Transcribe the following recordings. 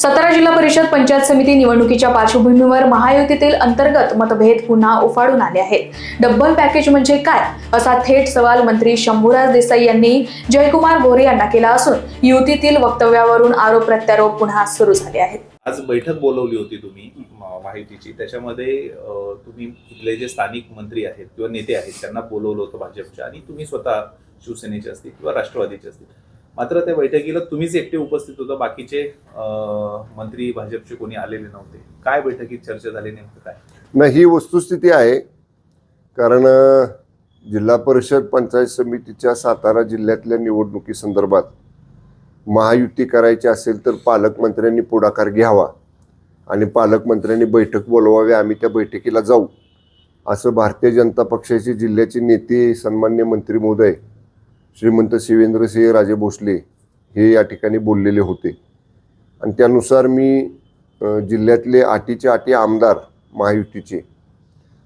सातारा जिल्हा परिषद पंचायत समिती निवडणुकीच्या पार्श्वभूमीवर महायुतीतील अंतर्गत मतभेद पुन्हा उफाळून आले आहेत. डब्बल पॅकेज म्हणजे काय असा थेट सवाल मंत्री शंभूराज देसाई यांनी जयकुमार गोरे यांना केला असून युतीतील वक्तव्यावरून आरोप प्रत्यारोप पुन्हा सुरू झाले आहेत. आज बैठक बोलवली होती तुम्ही महायुतीची, त्याच्यामध्ये तुम्ही इथले जे स्थानिक मंत्री आहेत किंवा नेते आहेत त्यांना बोलवलं होतं भाजपच्या, आणि तुम्ही स्वतः शिवसेनेचे असतील किंवा राष्ट्रवादीचे असतील. मात्र त्या बैठकीला तुम्हीच एकटे उपस्थित होता, बाकीचे मंत्री भाजपचे कोणी आलेले नव्हते. काय बैठकीत चर्चा झाली, नेमकं काय? नाही, ही वस्तुस्थिती आहे. कारण जिल्हा परिषद पंचायत समितीच्या सातारा जिल्ह्यातल्या निवडणुकी संदर्भात महायुती करायची असेल तर पालकमंत्र्यांनी पुढाकार घ्यावा आणि पालकमंत्र्यांनी बैठक बोलवावी, आम्ही त्या बैठकीला जाऊ, असं भारतीय जनता पक्षाचे जिल्ह्याचे नेते सन्मान्य मंत्री महोदय श्रीमंत शिवेंद्रसिंह राजे भोसले हे या ठिकाणी बोललेले होते. आणि त्यानुसार मी जिल्ह्यातले आटीचे आटी आमदार महायुतीचे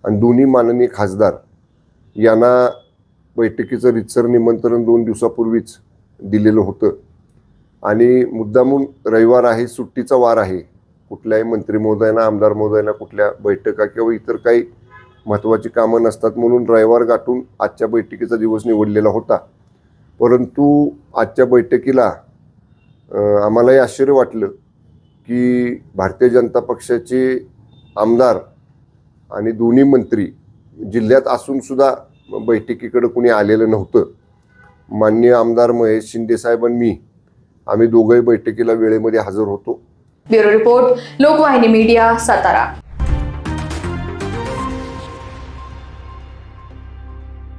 आणि दोन्ही माननीय खासदार यांना बैठकीचं रितसर निमंत्रण 2 दिवसापूर्वीच दिलेलं होतं. आणि मुद्दामून रविवार आहे, सुट्टीचा वार आहे, कुठल्याही मंत्री महोदयांना आमदार महोदयांना कुठल्या बैठका किंवा इतर काही महत्त्वाची कामं नसतात म्हणून रविवार गाठून आजच्या बैठकीचा दिवस निवडलेला होता. परंतु आजच्या बैठकीला आम्हालाही आश्चर्य वाटलं की भारतीय जनता पक्षाचे आमदार आणि दोन्ही मंत्री जिल्ह्यात असूनसुद्धा बैठकीकडे कुणी आलेलं नव्हतं. माननीय आमदार महेश शिंदे साहेब आणि मी आम्ही दोघंही बैठकीला वेळेमध्ये हजर होतो. Bureau report, Lokvahini media, Satara.